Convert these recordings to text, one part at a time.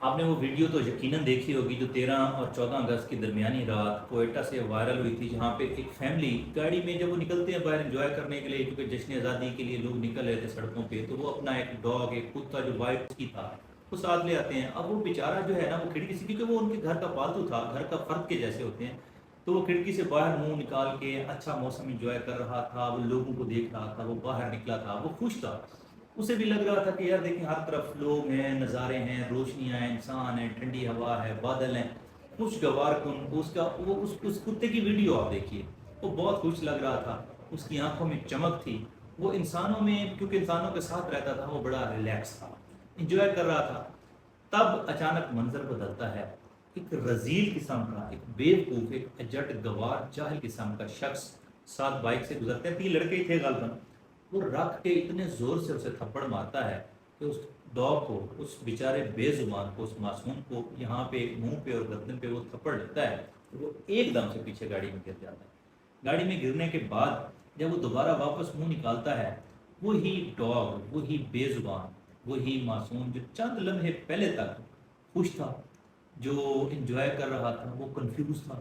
آپ نے وہ ویڈیو تو یقیناً دیکھی ہوگی جو 13 اور 14 اگست کی درمیانی رات کوئٹہ سے وائرل ہوئی تھی، جہاں پہ ایک فیملی گاڑی میں جب وہ نکلتے ہیں باہر انجوائے کرنے کے لیے، کیونکہ جشن آزادی کے لیے لوگ نکل رہے تھے سڑکوں پہ، تو وہ اپنا ایک ڈاگ، ایک کتا جو وائٹ کی تھا، وہ ساتھ لے آتے ہیں۔ اب وہ بیچارہ جو ہے نا، وہ کھڑکی سے، کیونکہ وہ ان کے گھر کا پالتو تھا، گھر کا فرد کے جیسے ہوتے ہیں، تو وہ کھڑکی سے باہر منہ نکال کے اچھا موسم انجوائے کر رہا تھا، وہ لوگوں کو دیکھ رہا تھا، وہ باہر نکلا تھا، وہ خوش تھا۔ اسے بھی لگ رہا تھا کہ یار دیکھیں ہر طرف لوگ ہیں، نظارے ہیں، روشنیاں ہیں، انسان ہیں، ٹھنڈی ہوا ہے، بادل ہیں، خوشگوار کن۔ اس کتے کی ویڈیو آپ دیکھیے، وہ بہت خوش لگ رہا تھا، اس کی آنکھوں میں چمک تھی، وہ انسانوں میں، کیونکہ انسانوں کے ساتھ رہتا تھا، وہ بڑا ریلیکس تھا، انجوائے کر رہا تھا۔ تب اچانک منظر بدلتا ہے، ایک رذیل قسم کا، ایک بیوقوف، ایک اجڑ گوار جاہل قسم کا شخص ساتھ بائک سے گزرتے ہیں، 3 لڑکے ہی تھے غالباً، وہ رکھ کے اتنے زور سے اسے تھپڑ مارتا ہے کہ اس ڈاگ کو، اس بیچارے بے زبان کو، اس معصوم کو یہاں پہ منہ پہ اور گردن پہ وہ تھپڑ لیتا ہے، وہ ایک دم سے پیچھے گاڑی میں گر جاتا ہے۔ گاڑی میں گرنے کے بعد جب وہ دوبارہ واپس منہ نکالتا ہے، وہی ڈاگ، وہی بے زبان، وہی معصوم جو چند لمحے پہلے تک خوش تھا، جو انجوائے کر رہا تھا، وہ کنفیوز تھا،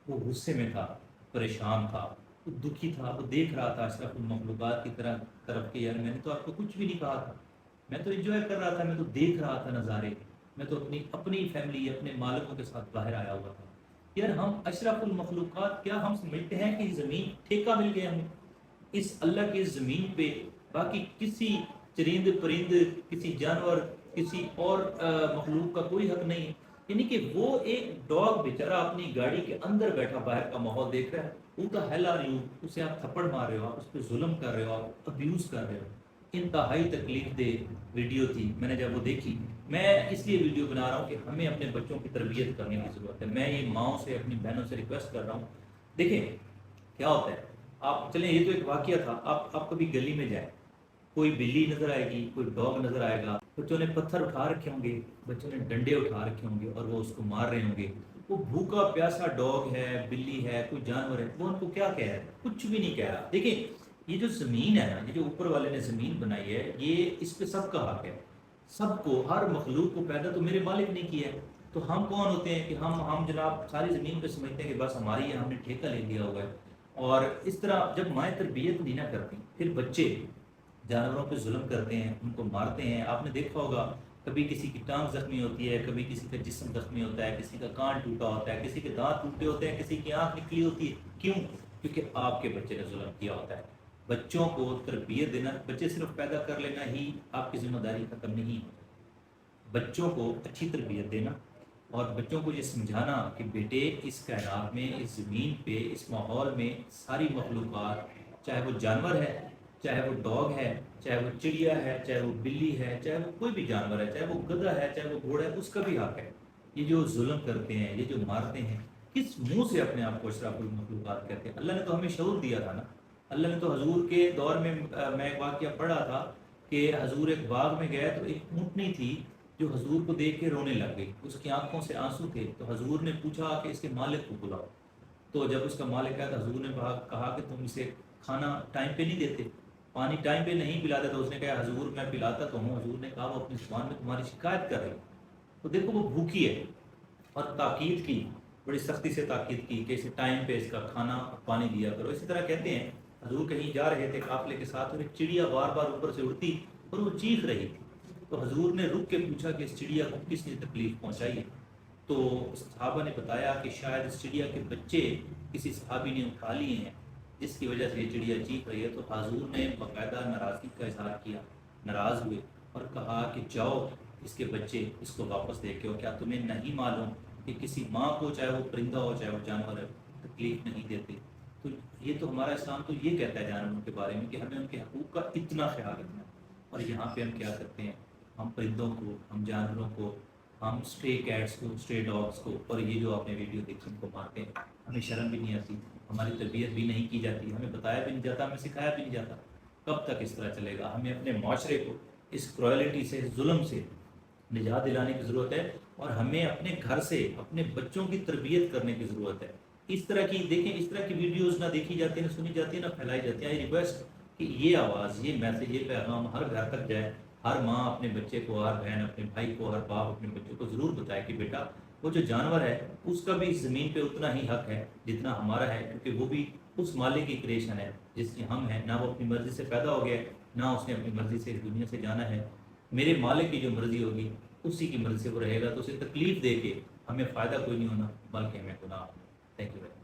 وہ غصے میں تھا، پریشان تھا، وہ دکھی تھا، وہ دیکھ رہا تھا اشرف المخلوقات کی طرف کہ یار میں نے تو آپ کو کچھ بھی نہیں کہا تھا، میں تو انجوائے کر رہا تھا، میں تو دیکھ رہا تھا نظارے، میں تو اپنی فیملی، اپنے مالکوں کے ساتھ باہر آیا ہوا تھا۔ یار ہم اشرف المخلوقات، کیا ہم سمجھتے ہیں کہ زمین ٹھیکہ مل گیا ہمیں اس اللہ کی زمین پہ؟ باقی کسی چرند پرند، کسی جانور، کسی اور مخلوق کا کوئی حق نہیں ہے؟ یعنی کہ وہ ایک ڈاگ بیچارہ اپنی گاڑی کے اندر بیٹھا باہر کا ماحول دیکھ رہا ہے، وہ تو ہیل آ رہی ہوں، اسے آپ تھپڑ مار رہے ہو، آپ اس پہ ظلم کر رہے ہو، آپ ابیوز کر رہے ہو۔ انتہائی تکلیف دہ ویڈیو تھی، میں نے جب وہ دیکھی، میں اس لیے ویڈیو بنا رہا ہوں کہ ہمیں اپنے بچوں کی تربیت کرنے کی ضرورت ہے۔ میں یہ ماؤں سے، اپنی بہنوں سے ریکویسٹ کر رہا ہوں، دیکھیں کیا ہوتا ہے، آپ چلیں، یہ تو ایک واقعہ تھا، آپ کبھی گلی میں جائیں، کوئی بلی نظر آئے گی، کوئی ڈاگ نظر آئے گا، بچوں نے پتھر اٹھا رکھے ہوں گے، بچوں نے ڈنڈے اٹھا رکھے ہوں گے اور وہ اس کو مار رہے ہوں گے۔ وہ بھوکا پیاسا ڈاگ ہے، بلی ہے، کوئی جانور ہے، وہ ان کو کیا کہہ رہا ہے؟ کچھ بھی نہیں کہہ رہا۔ دیکھیں یہ جو زمین ہے نا، یہ جو اوپر والے نے زمین بنائی ہے، یہ اس پہ سب کا حق ہے، سب کو، ہر مخلوق کو پیدا تو میرے مالک نے کیا ہے۔ تو ہم کون ہوتے ہیں کہ ہم جناب ساری زمین پہ سمجھتے ہیں کہ بس ہماری ہے، ہم نے ٹھیکہ لے لیا ہوا ہے۔ اور اس طرح جب مائیں تربیت نہیں نہ کرتی، پھر بچے جانوروں پہ ظلم کرتے ہیں، ان کو مارتے ہیں۔ آپ نے دیکھا ہوگا کبھی کسی کی ٹانگ زخمی ہوتی ہے، کبھی کسی کا جسم زخمی ہوتا ہے، کسی کا کان ٹوٹا ہوتا ہے، کسی کے دانت ٹوٹے ہوتے ہیں، کسی کی آنکھ نکلی ہوتی ہے۔ کیوں؟ کیونکہ آپ کے بچے نے ظلم کیا ہوتا ہے۔ بچوں کو تربیت دینا، بچے صرف پیدا کر لینا ہی آپ کی ذمہ داری ختم نہیں ہوتا۔ بچوں کو اچھی تربیت دینا اور بچوں کو یہ سمجھانا کہ بیٹے اس کائنات میں، اس زمین پہ، اس ماحول میں ساری مخلوقات، چاہے وہ جانور ہے، چاہے وہ ڈاگ ہے، چاہے وہ چڑیا ہے، چاہے وہ بلی ہے، چاہے وہ کوئی بھی جانور ہے، چاہے وہ گدھا ہے، چاہے وہ گھوڑا ہے، اس کا بھی حق ہے۔ یہ جو ظلم کرتے ہیں، یہ جو مارتے ہیں، کس منہ سے اپنے آپ کو اشراف المخلوقات کہتے ہیں؟ اللہ نے تو ہمیں شعور دیا تھا نا۔ اللہ نے تو حضور کے دور میں، میں ایک واقعہ پڑھا تھا کہ حضور ایک باغ میں گئے تو ایک اونٹنی تھی جو حضور کو دیکھ کے رونے لگ گئی، اس کی آنکھوں سے آنسو تھے، تو حضور نے پوچھا کہ اس کے مالک کو بلاؤ۔ تو جب اس کا مالک آیا تو حضور نے کہا کہ تم اسے کھانا ٹائم پہ نہیں دیتے، پانی ٹائم پہ نہیں پلاتے، تو اس نے کہا حضور میں پلاتا تو ہوں۔ حضور نے کہا وہ اپنی زبان میں تمہاری شکایت کر رہی ہے۔ تو دیکھو وہ بھوکی ہے، اور تاکید کی، بڑی سختی سے تاکید کی کہ اسے ٹائم پہ اس کا کھانا اور پانی دیا کرو۔ اسی طرح کہتے ہیں حضور کہیں جا رہے تھے قافلے کے ساتھ، اور ایک چڑیا بار بار اوپر سے اڑتی اور وہ چیخ رہی تھی، تو حضور نے رک کے پوچھا کہ اس چڑیا کو کس نے تکلیف پہنچائی ہے؟ تو صحابہ نے بتایا کہ شاید اس چڑیا کے بچے کسی صحابی نے اٹھا لیے ہیں، جس کی وجہ سے یہ چڑیا چیخ رہی ہے۔ تو حضور نے باقاعدہ ناراضگی کا اظہار کیا، ناراض ہوئے اور کہا کہ جاؤ اس کے بچے اس کو واپس دے کے ہو، کیا تمہیں نہیں معلوم کہ کسی ماں کو، چاہے وہ پرندہ ہو چاہے وہ جانور ہے، تکلیف نہیں دیتے؟ تو یہ تو ہمارا اسلام تو یہ کہتا ہے جانوروں کے بارے میں کہ ہمیں ان کے حقوق کا اتنا خیال رکھنا ہے۔ اور یہاں پہ ہم کیا کرتے ہیں؟ ہم پرندوں کو، ہم جانوروں کو، ہم اسٹرے کیٹس کو، اسٹرے ڈاگس کو، اور یہ جو آپ نے ویڈیو دیکھی ان کو مارتے ہیں۔ ہمیں شرم بھی نہیں آتی، ہماری تربیت بھی نہیں کی جاتی، ہمیں بتایا بھی نہیں جاتا، ہمیں سکھایا بھی نہیں جاتا۔ کب تک اس طرح چلے گا؟ ہمیں اپنے معاشرے کو اس کرائلٹی سے، ظلم سے نجات دلانے کی ضرورت ہے، اور ہمیں اپنے گھر سے اپنے بچوں کی تربیت کرنے کی ضرورت ہے۔ اس طرح کی دیکھیں، اس طرح کی ویڈیوز نہ دیکھی جاتی ہیں، نہ سنی جاتی ہیں، نہ پھیلائی جاتی ہیں۔ ریکویسٹ کہ یہ آواز، یہ میسیج، یہ پیغام ہر گھر تک جائے، ہر ماں اپنے بچے کو، ہر بہن اپنے بھائی کو، ہر باپ اپنے بچوں کو ضرور بتائے کہ بیٹا وہ جو جانور ہے اس کا بھی اس زمین پہ اتنا ہی حق ہے جتنا ہمارا ہے، کیونکہ وہ بھی اس مالک کی کریشن ہے جس کی ہم ہیں، نہ وہ اپنی مرضی سے پیدا ہو گیا نہ اس نے اپنی مرضی سے اس دنیا سے جانا ہے۔ میرے مالک کی جو مرضی ہوگی اسی کی مرضی سے وہ رہے گا، تو اسے تکلیف دے کے ہمیں فائدہ کوئی نہیں ہونا بلکہ ہمیں گناہ ہونا۔ Thank you.